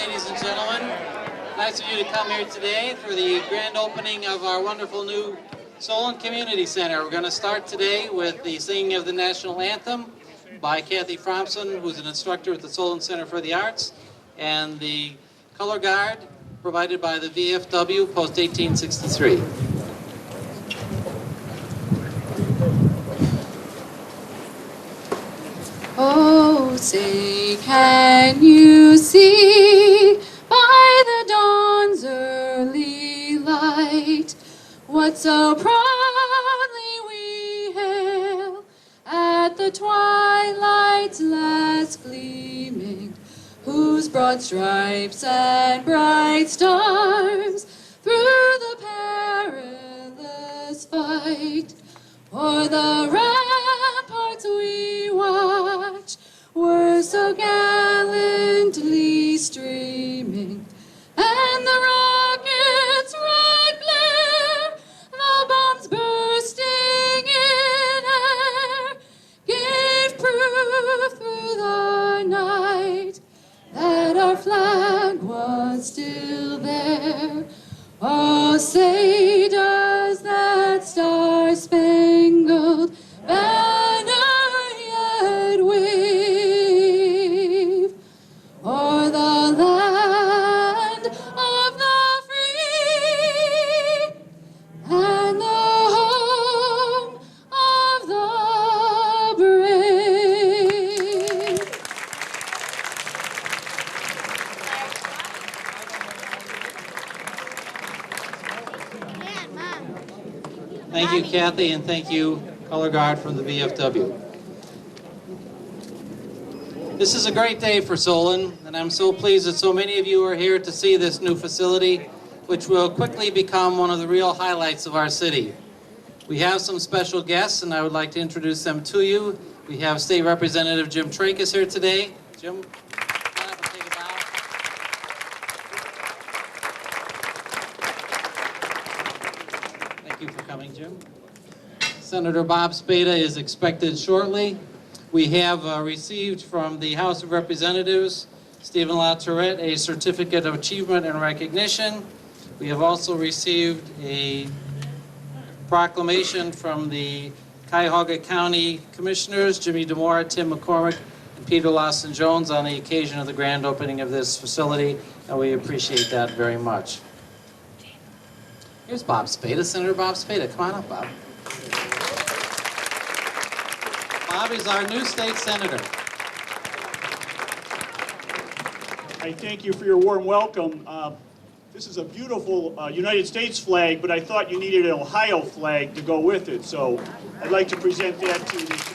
ladies and gentlemen. Nice of you to come here today for the grand opening of our wonderful new Solon Community Center. We're going to start today with the singing of the national anthem by Kathy Fromson, who's an instructor at the Solon Center for the Arts, and the color guard provided by the VFW post 1863. Oh, say, can you see by the dawn's early light what so proudly we hail at the twilight's last gleaming, whose broad stripes and bright stars through the perilous fight o'er the ramparts we watch were so gallantly streaming, and the rocket's red glare, the bombs bursting in air, gave proof through the night that our flag was still there. Oh, say does that star-spangled banner yet wave o'er the land of the free and the home of the brave? Thank you, Kathy, and thank you, color guard from the VFW. This is a great day for Solon, and I'm so pleased that so many of you are here to see this new facility, which will quickly become one of the real highlights of our city. We have some special guests, and I would like to introduce them to you. We have State Representative Jim Tracus here today. Jim, come up and take a bow. Thank you for coming, Jim. Senator Bob Spada is expected shortly. We have received from the House of Representatives, Stephen LaTourette, a Certificate of Achievement and Recognition. We have also received a proclamation from the Cuyahoga County Commissioners, Jimmy DeMora, Tim McCormick, and Peter Lawson Jones, on the occasion of the grand opening of this facility, and we appreciate that very much. Here's Bob Spada, Senator Bob Spada. Come on up, Bob. Bob is our new state senator. I thank you for your warm welcome. This is a beautiful United States flag, but I thought you needed an Ohio flag to go with it, so I'd like to present that to the community.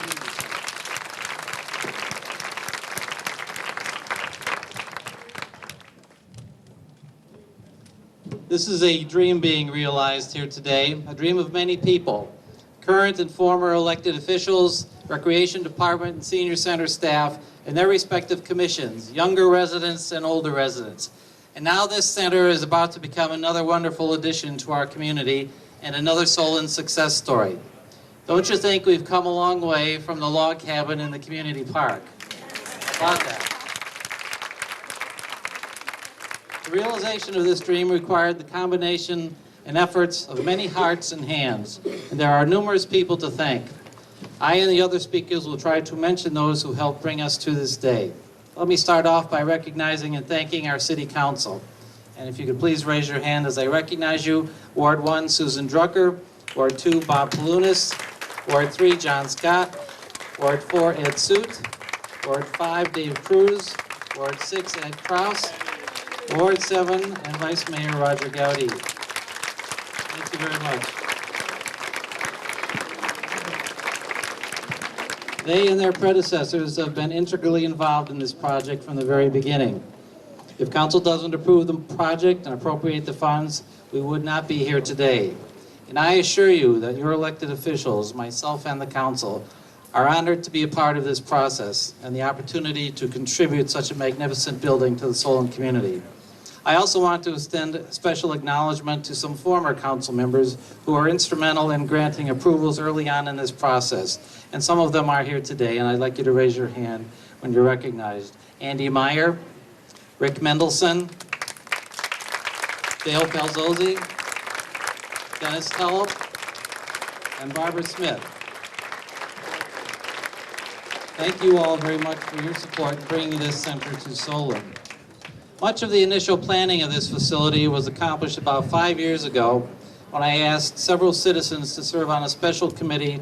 This is a dream being realized here today, a dream of many people, current and former elected officials, Recreation Department and Senior Center staff, and their respective commissions, younger residents and older residents. And now this center is about to become another wonderful addition to our community and another Solon success story. Don't you think we've come a long way from the log cabin in the community park? About that. The realization of this dream required the combination and efforts of many hearts and hands, and there are numerous people to thank. I and the other speakers will try to mention those who helped bring us to this day. Let me start off by recognizing and thanking our City Council. And if you could please raise your hand as I recognize you. Ward 1, Susan Drucker. Ward 2, Bob Palunas. Ward 3, John Scott. Ward 4, Ed Soot. Ward 5, Dave Cruz. Ward 6, Ed Kraus. Ward 7, and Vice Mayor Roger Gowdy. Thank you very much. They and their predecessors have been integrally involved in this project from the very beginning. If council doesn't approve the project and appropriate the funds, we would not be here today. And I assure you that your elected officials, myself and the council, are honored to be a part of this process and the opportunity to contribute such a magnificent building to the Solon community. I also want to extend special acknowledgement to some former council members who are instrumental in granting approvals early on in this process. And some of them are here today, and I'd like you to raise your hand when you're recognized. Andy Meyer, Rick Mendelson, Dale Pelzozzi, Dennis Tellep, and Barbara Smith. Thank you all very much for your support in bringing this center to Solon. Much of the initial planning of this facility was accomplished about 5 years ago when I asked several citizens to serve on a special committee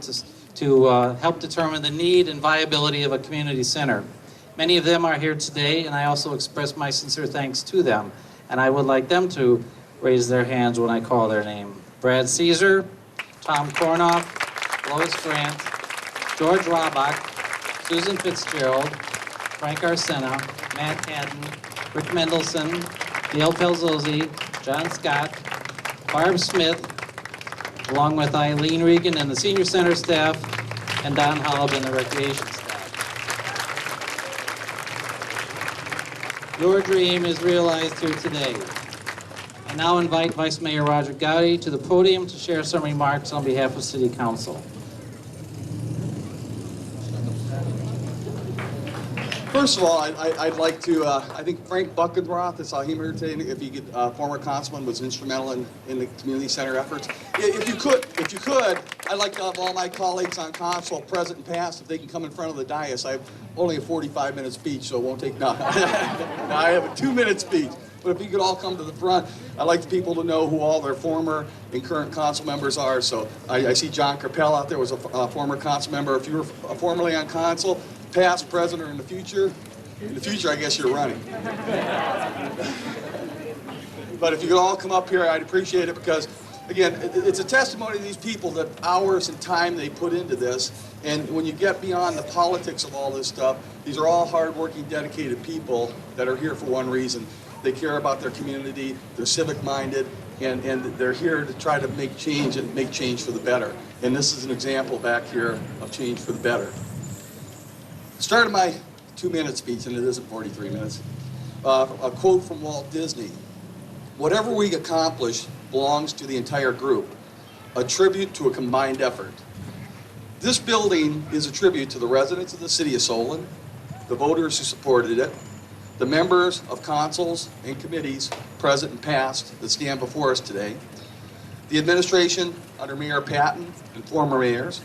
to help determine the need and viability of a community center. Many of them are here today, and I also express my sincere thanks to them. And I would like them to raise their hands when I call their name. Brad Caesar, Tom Kornoff, Lois Grant, George Robach, Susan Fitzgerald, Frank Arsena, Matt Haddon, Rick Mendelson, Dale Pelzozzi, John Scott, Barb Smith, along with Eileen Regan and the Senior Center staff, and Don Hollab and the Recreation staff. Your dream is realized here today. I now invite Vice Mayor Roger Gowdy to the podium to share some remarks on behalf of City Council. First of all, I'd like to, I think Frank Buckenroth, I saw him here today, if he could, former councilman, was instrumental in the community center efforts. If you could, I'd like to have all my colleagues on council, present and past, if they can come in front of the dais. I have only a 45-minute speech, so it won't take, no, I have a 2-minute speech. But if you could all come to the front, I'd like the people to know who all their former and current council members are. So I see John Carpel out there, was a former council member. If you were formerly on council, past, present, or in the future, I guess you're running. But if you could all come up here, I'd appreciate it, because, again, it's a testimony to these people, that hours and time they put into this. And when you get beyond the politics of all this stuff, these are all hardworking, dedicated people that are here for one reason. They care about their community, they're civic-minded, and they're here to try to make change, and make change for the better. And this is an example back here of change for the better. Started my 2-minute speech, and it isn't 43 minutes. A quote from Walt Disney: "Whatever we accomplish belongs to the entire group, a tribute to a combined effort." This building is a tribute to the residents of the city of Solon, the voters who supported it, the members of councils and committees, present and past, that stand before us today, the administration under Mayor Patton and former mayors,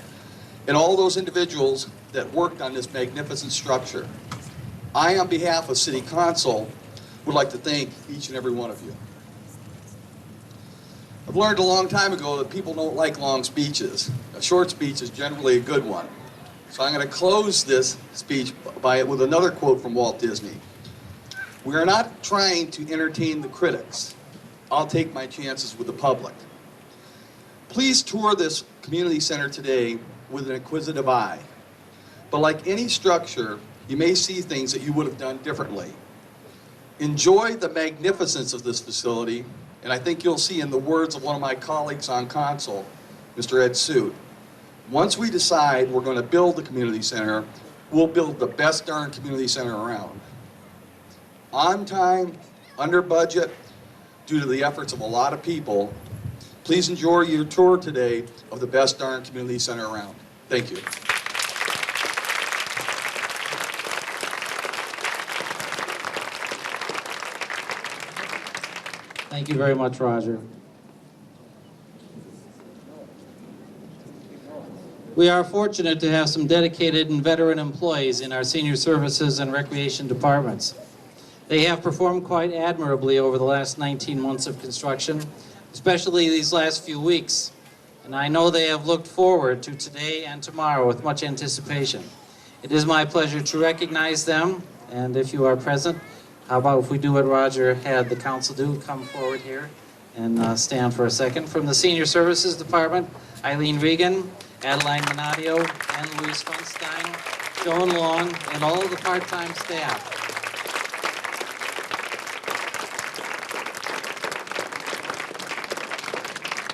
and all those individuals that worked on this magnificent structure. I, on behalf of City Council, would like to thank each and every one of you. I've learned a long time ago that people don't like long speeches. A short speech is generally a good one. So I'm going to close this speech with another quote from Walt Disney. "We are not trying to entertain the critics. I'll take my chances with the public." Please tour this community center today with an inquisitive eye. But like any structure, you may see things that you would have done differently. Enjoy the magnificence of this facility, and I think you'll see, in the words of one of my colleagues on council, Mr. Ed Suit, once we decide we're going to build the community center, we'll build the best darn community center around. On time, under budget, due to the efforts of a lot of people. Please enjoy your tour today of the best darn community center around. Thank you. Thank you very much, Roger. We are fortunate to have some dedicated and veteran employees in our senior services and recreation departments. They have performed quite admirably over the last 19 months of construction, especially these last few weeks. And I know they have looked forward to today and tomorrow with much anticipation. It is my pleasure to recognize them, and if you are present, how about if we do what Roger had the council do, come forward here and stand for a second. From the Senior Services Department, Eileen Regan, Adeline Minadio, Ann Louise Funstein, Joan Long, and all of the part-time staff.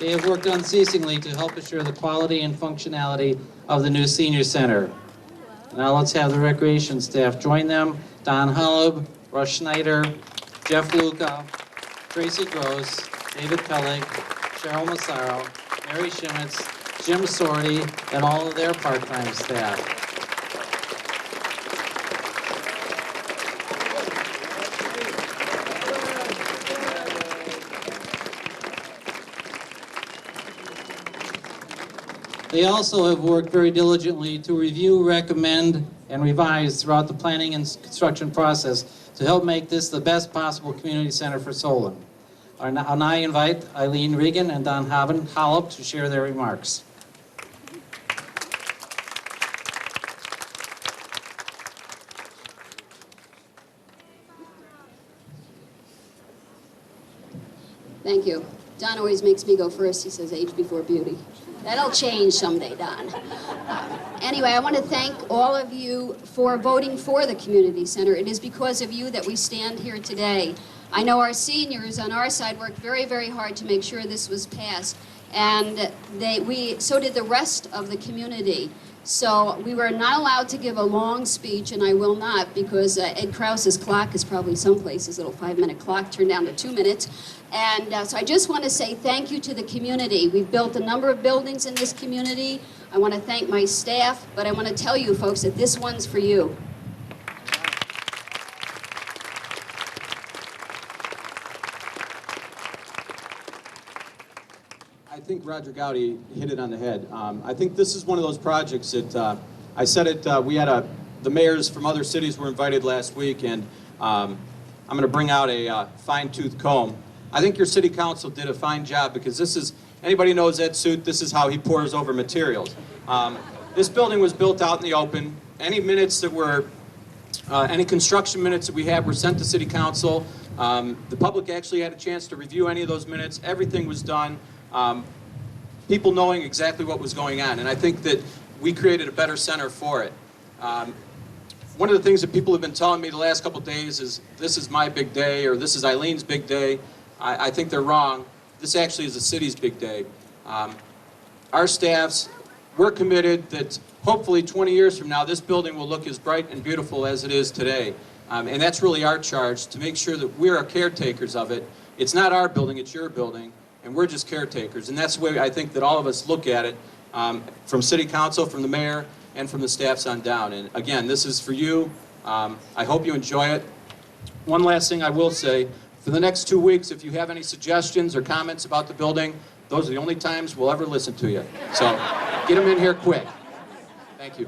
They have worked unceasingly to help assure the quality and functionality of the new senior center. Now let's have the recreation staff join them. Don Hollab, Russ Schneider, Jeff Luca, Tracy Gross, David Pellig, Cheryl Massaro, Mary Shimitz, Jim Sorty, and all of their part-time staff. They also have worked very diligently to review, recommend, and revise throughout the planning and construction process to help make this the best possible community center for Solon. I'll now invite Eileen Regan and Don Hollop to share their remarks. Thank you. Don always makes me go first. He says age before beauty. That'll change someday, Don. Anyway, I want to thank all of you for voting for the community center. It is because of you that we stand here today. I know our seniors on our side worked very, very hard to make sure this was passed, and so did the rest of the community. So we were not allowed to give a long speech, and I will not, because Ed Krause's clock is probably someplace, his little 5-minute clock turned down to 2 minutes. And so I just want to say thank you to the community. We've built a number of buildings in this community. I want to thank my staff, but I want to tell you folks that this one's for you. I think Roger Gowdy hit it on the head. I think this is one of those projects that, I said it, the mayors from other cities were invited last week, and I'm going to bring out a fine-tooth comb. I think your city council did a fine job, because this is, anybody knows Ed Suit, this is how he pours over materials. This building was built out in the open. Any minutes that were, any construction minutes that we had were sent to city council. The public actually had a chance to review any of those minutes. Everything was done. People knowing exactly what was going on, and I think that we created a better center for it. One of the things that people have been telling me the last couple of days is, this is my big day, or this is Eileen's big day. I think they're wrong. This actually is the city's big day. Our staffs, we're committed that hopefully 20 years from now, this building will look as bright and beautiful as it is today. And that's really our charge, to make sure that we're caretakers of it. It's not our building, it's your building. And we're just caretakers, and that's the way I think that all of us look at it, from city council, from the mayor, and from the staffs on down. And again, this is for you. I hope you enjoy it. One last thing I will say, for the next 2 weeks, if you have any suggestions or comments about the building, those are the only times we'll ever listen to you. So get them in here quick. Thank you.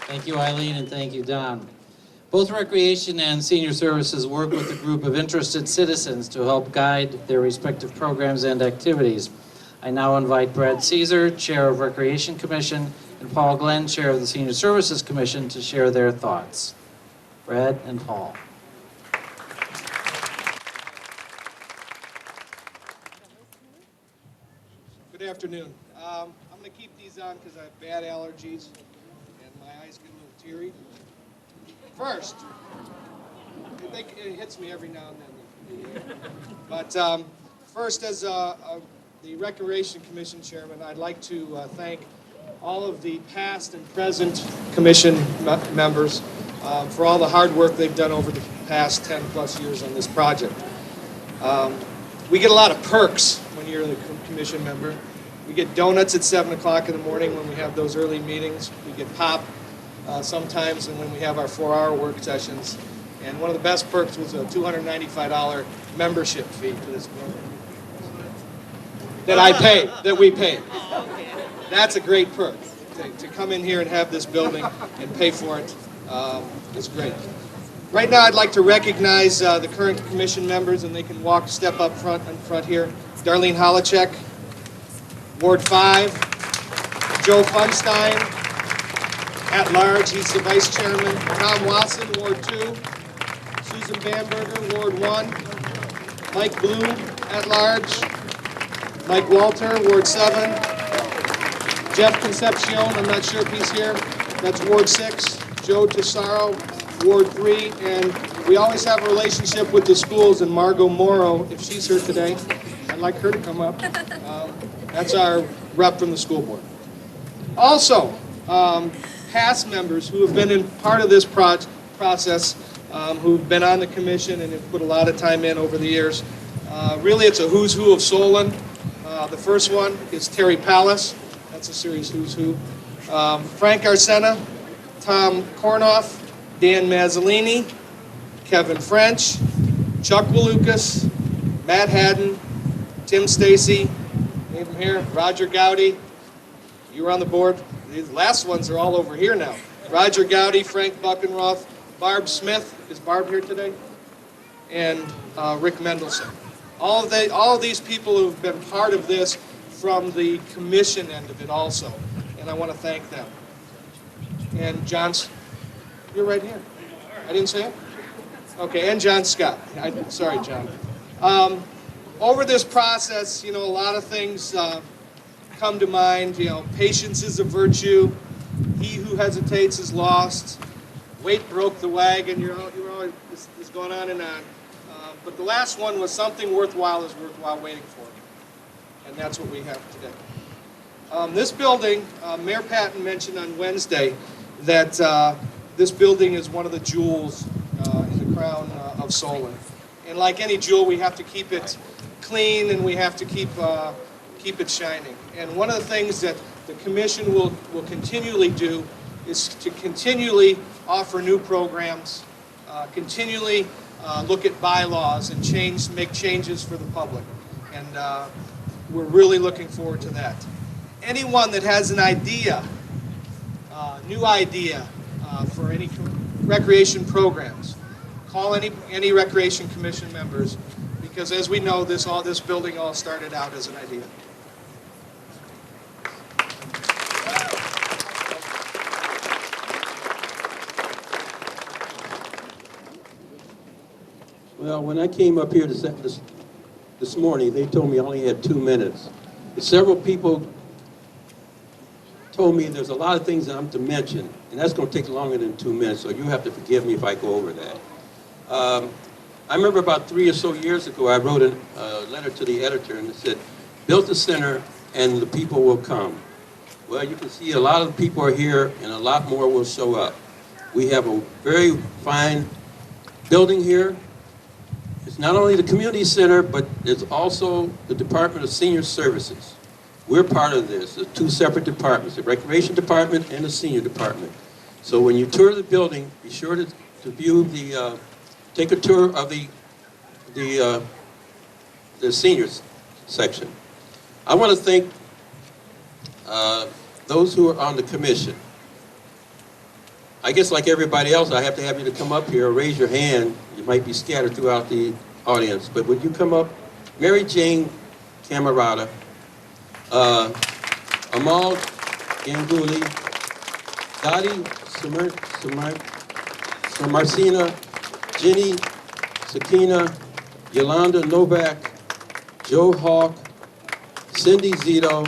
Thank you, Eileen, and thank you, Don. Both Recreation and Senior Services work with a group of interested citizens to help guide their respective programs and activities. I now invite Brad Caesar, Chair of Recreation Commission, and Paul Glenn, Chair of the Senior Services Commission, to share their thoughts. Brad and Paul. Good afternoon. I'm going to keep these on because I have bad allergies and my eyes get a little teary. First, it hits me every now and then. But first, as the Recreation Commission Chairman, I'd like to thank all of the past and present Commission members for all the hard work they've done over the past 10 plus years on this project. We get a lot of perks when you're the Commission member. We get donuts at 7 o'clock in the morning when we have those early meetings. We get pop sometimes and when we have our 4-hour work sessions. And one of the best perks was a $295 membership fee to this building. That we pay. That's a great perk. To come in here and have this building and pay for it is great. Right now I'd like to recognize the current commission members, and they can step up front here. Darlene Holacek, Ward 5, Joe Funstein, at large, he's the vice chairman. Tom Wasson, Ward 2, Susan Bamberger, Ward 1, Mike Bloom, at large, Mike Walter, Ward 7, Jeff Concepcion, I'm not sure if he's here, that's Ward 6, Joe Tesaro, Ward 3, and we always have a relationship with the schools, and Margot Morrow, if she's here today, I'd like her to come up. That's our rep from the school board. Also, past members who have been in part of this process, who've been on the commission and have put a lot of time in over the years. Really, it's a who's who of Solon. The first one is Terry Pallas. That's a serious who's who. Frank Arsena, Tom Kornoff, Dan Mazzolini, Kevin French, Chuck Walukas, Matt Haddon, Tim Stacy, name him here, Roger Gowdy. You were on the board. These last ones are all over here now. Roger Gowdy, Frank Buckenroth, Barb Smith. Is Barb here today? And Rick Mendelson. All of these people who've been part of this from the commission end of it also. And I want to thank them. And John's, you're right here. I didn't say it? Okay, and John Scott. Sorry, John. Over this process, a lot of things come to mind. Patience is a virtue. He who hesitates is lost. Weight broke the wagon. You're always, this is going on and on. But the last one was something worthwhile is worthwhile waiting for. And that's what we have today. This building, Mayor Patton mentioned on Wednesday that this building is one of the jewels in the crown of Solon. And like any jewel, we have to keep it clean and we have to keep it shining. And one of the things that the commission will continually do is to continually offer new programs, continually look at bylaws and make changes for the public. And we're really looking forward to that. Anyone that has an idea, new idea for any recreation programs, call any Recreation Commission members, because as we know, this building all started out as an idea. Well, when I came up here this morning, they told me I only had 2 minutes. Several people told me there's a lot of things that I'm to mention, and that's going to take longer than 2 minutes, so you have to forgive me if I go over that. I remember about 3 or so years ago, I wrote a letter to the editor, and it said, build the center, and the people will come. Well, you can see a lot of the people are here, and a lot more will show up. We have a very fine building here. It's not only the community center, but it's also the Department of Senior Services. We're part of this. There's 2 separate departments, the Recreation Department and the Senior Department. So when you tour the building, be sure to view take a tour of the seniors section. I want to thank those who are on the commission. I guess like everybody else, I have to have you to come up here or raise your hand. You might be scattered throughout the audience, but would you come up? Mary Jane Camerata, Amal Ganguly, Dottie Marcina, Jenny Sakina, Yolanda Novak, Joe Hawk, Cindy Zito,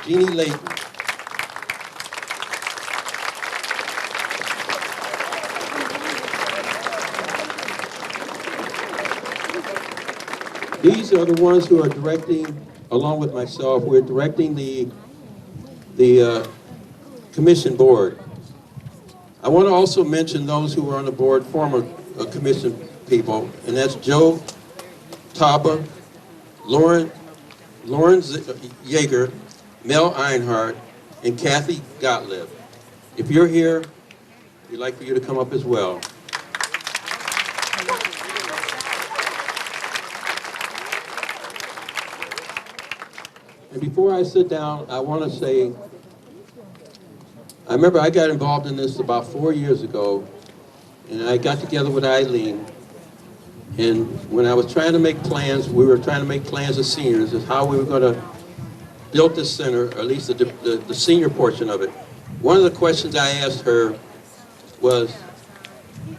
Jeannie Layton. These are the ones who are directing, along with myself, we're directing the commission board. I want to also mention those who were on the board, former commission people, and that's Joe Taba, Lauren Yeager, Mel Einhardt, and Kathy Gottlieb. If you're here, we'd like for you to come up as well. And before I sit down, I want to say, I remember I got involved in this about 4 years ago, and I got together with Eileen, and when I was trying to make plans, we were trying to make plans as seniors, as how we were going to build this center, or at least the senior portion of it. One of the questions I asked her was,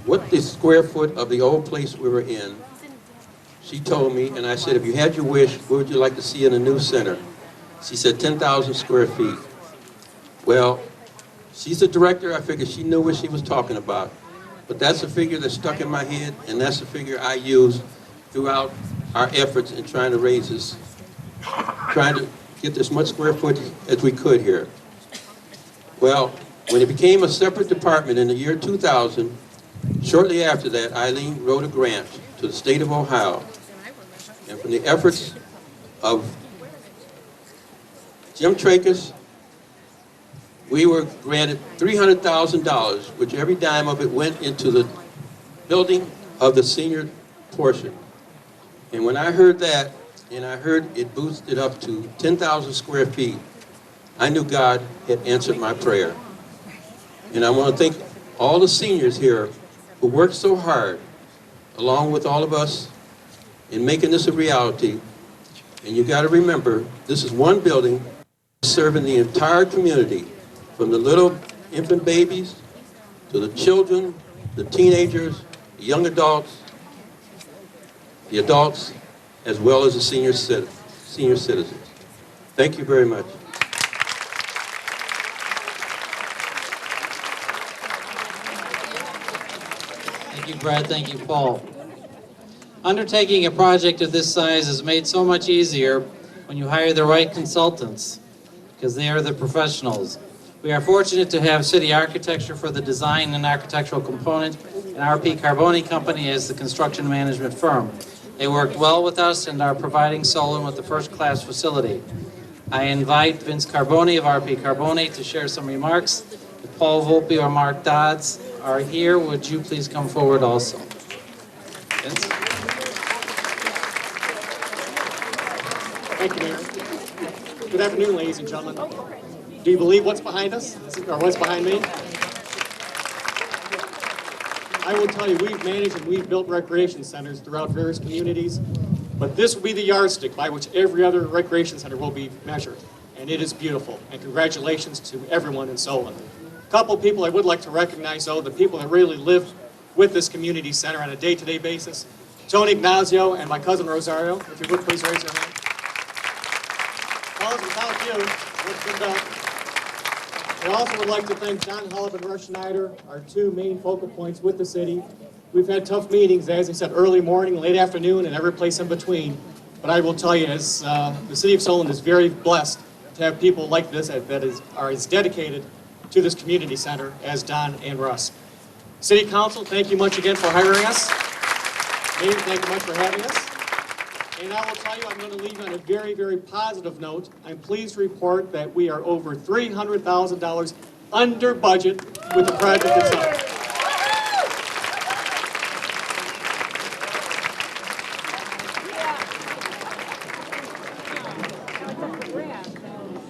what the square foot of the old place we were in? She told me, and I said, if you had your wish, what would you like to see in a new center? She said 10,000 square feet. Well, she's a director. I figured she knew what she was talking about. But that's a figure that stuck in my head, and that's a figure I used throughout our efforts in trying to raise this, trying to get as much square footage as we could here. Well, when it became a separate department in the year 2000, shortly after that, Eileen wrote a grant to the state of Ohio. And from the efforts of Jim Tracus, we were granted $300,000, which every dime of it went into the building of the senior portion. And when I heard that, and I heard it boosted up to 10,000 square feet, I knew God had answered my prayer. And I want to thank all the seniors here who worked so hard, along with all of us, in making this a reality. And you got to remember, this is one building serving the entire community, from the little infant babies to the children, the teenagers, the young adults, the adults, as well as the senior citizens. Thank you very much. Thank you, Brad. Thank you, Paul. Undertaking a project of this size is made so much easier when you hire the right consultants, because they are the professionals. We are fortunate to have City Architecture for the design and architectural component, and RP Carboni Company as the construction management firm. They worked well with us and are providing Solon with the first-class facility. I invite Vince Carboni of RP Carboni to share some remarks. If Paul Volpe or Mark Dodds are here, would you please come forward also? Vince? Thank you, Mayor. Good afternoon, ladies and gentlemen. Do you believe what's behind us, or what's behind me? I will tell you, we've managed and we've built recreation centers throughout various communities, but this will be the yardstick by which every other recreation center will be measured, and it is beautiful. And congratulations to everyone in Solon. A couple of people I would like to recognize, though, the people that really live with this community center on a day-to-day basis. Tony Ignazio and my cousin Rosario. If you would, please raise your hand. Fellas, without you, what's been done? I also would like to thank John Hullab and Russ Schneider, our two main focal points with the city. We've had tough meetings, as I said, early morning, late afternoon, and every place in between. But I will tell you, as the city of Solon is very blessed to have people like this that are as dedicated to this community center as Don and Russ. City Council, thank you much again for hiring us. Mayor, thank you much for having us. And I will tell you, I'm going to leave you on a very, very positive note. I'm pleased to report that we are over $300,000 under budget with the project itself.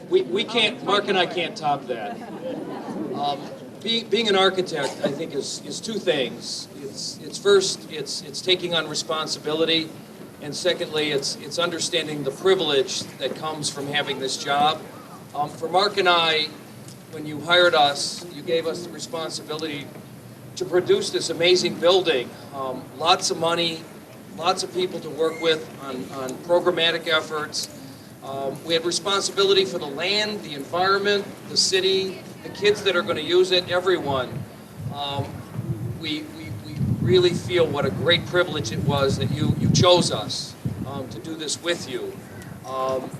We can't, Mark and I can't top that. Being an architect, I think, is two things. It's first, it's taking on responsibility, and secondly, it's understanding the privilege that comes from having this job. For Mark and I, when you hired us, you gave us the responsibility to produce this amazing building. Lots of money, lots of people to work with on programmatic efforts. We had responsibility for the land, the environment, the city, the kids that are going to use it, everyone. We really feel what a great privilege it was that you chose us to do this with you.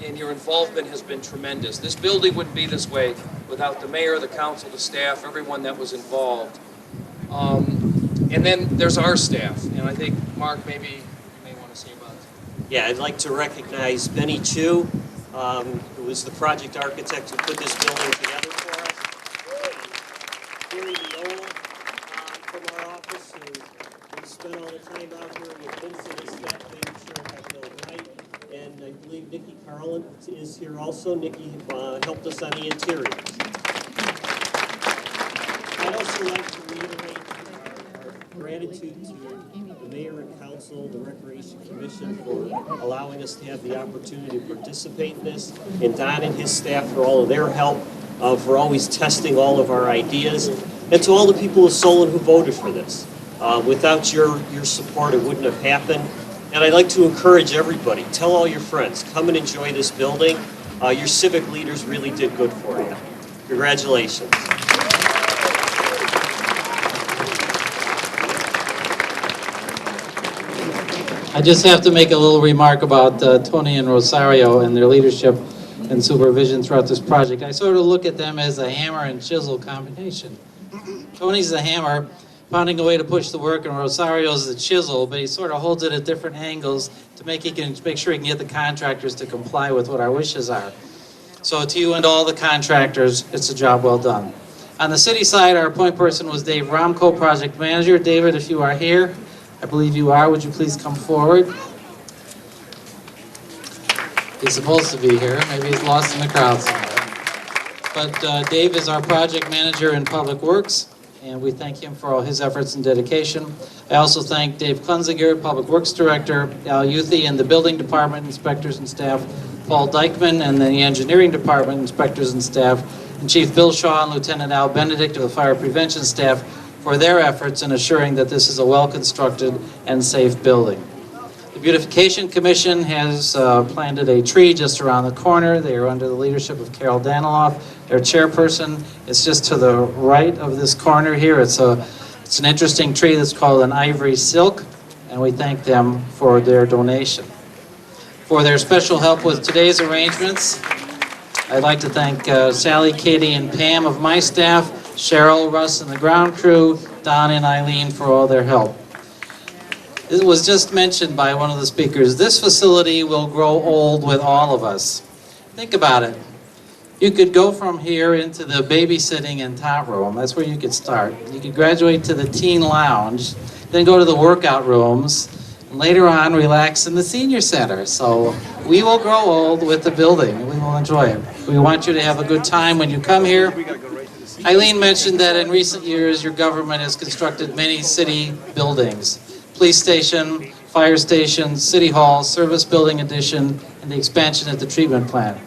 And your involvement has been tremendous. This building wouldn't be this way without the mayor, the council, the staff, everyone that was involved. And then there's our staff, and I think, Mark, maybe you may want to say about it. Yeah, I'd like to recognize Benny Chu, who was the project architect who put this building together for us. Gary Viola from our office, who spent all the time out here with Vincent and staff making sure it got built right. And I believe Nikki Carlin is here also. Nikki helped us on the interior. I'd also like to reiterate our gratitude to the mayor and council, the Recreation Commission, for allowing us to have the opportunity to participate in this, and Don and his staff for all of their help, for always testing all of our ideas, and to all the people of Solon who voted for this. Without your support, it wouldn't have happened. And I'd like to encourage everybody, tell all your friends, come and enjoy this building. Your civic leaders really did good for you. Congratulations. I just have to make a little remark about Tony and Rosario and their leadership and supervision throughout this project. I sort of look at them as a hammer and chisel combination. Tony's the hammer, pounding away to push the work, and Rosario's the chisel, but he sort of holds it at different angles to make sure he can get the contractors to comply with what our wishes are. So to you and all the contractors, it's a job well done. On the city side, our point person was Dave Romko, project manager. David, if you are here, I believe you are. Would you please come forward? He's supposed to be here. Maybe he's lost in the crowd somewhere. But Dave is our project manager in Public Works, and we thank him for all his efforts and dedication. I also thank Dave Klunziger, Public Works Director, Al Youthy, and the Building Department inspectors and staff, Paul Dykman, and the Engineering Department inspectors and staff, and Chief Bill Shaw and Lieutenant Al Benedict of the Fire Prevention staff for their efforts in assuring that this is a well-constructed and safe building. The Beautification Commission has planted a tree just around the corner. They are under the leadership of Carol Daniloff. Their chairperson is just to the right of this corner here. It's an interesting tree that's called an ivory silk, and we thank them for their donation. For their special help with today's arrangements, I'd like to thank Sally, Katie, and Pam of my staff, Cheryl, Russ, and the ground crew, Don and Eileen for all their help. It was just mentioned by one of the speakers, this facility will grow old with all of us. Think about it. You could go from here into the babysitting and tot room. That's where you could start. You could graduate to the teen lounge, then go to the workout rooms, and later on relax in the senior center. So we will grow old with the building. We will enjoy it. We want you to have a good time when you come here. Eileen mentioned that in recent years your government has constructed many city buildings. Police station, fire station, city hall, service building addition, and the expansion at the treatment plant.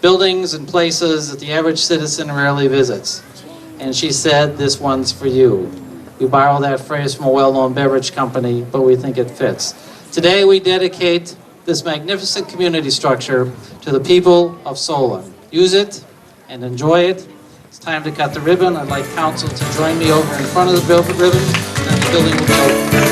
Buildings and places that the average citizen rarely visits. And she said, this one's for you. We borrow that phrase from a well-known beverage company, but we think it fits. Today we dedicate this magnificent community structure to the people of Solon. Use it and enjoy it. It's time to cut the ribbon. I'd like council to join me over in front of the ribbon, and then the building will be open.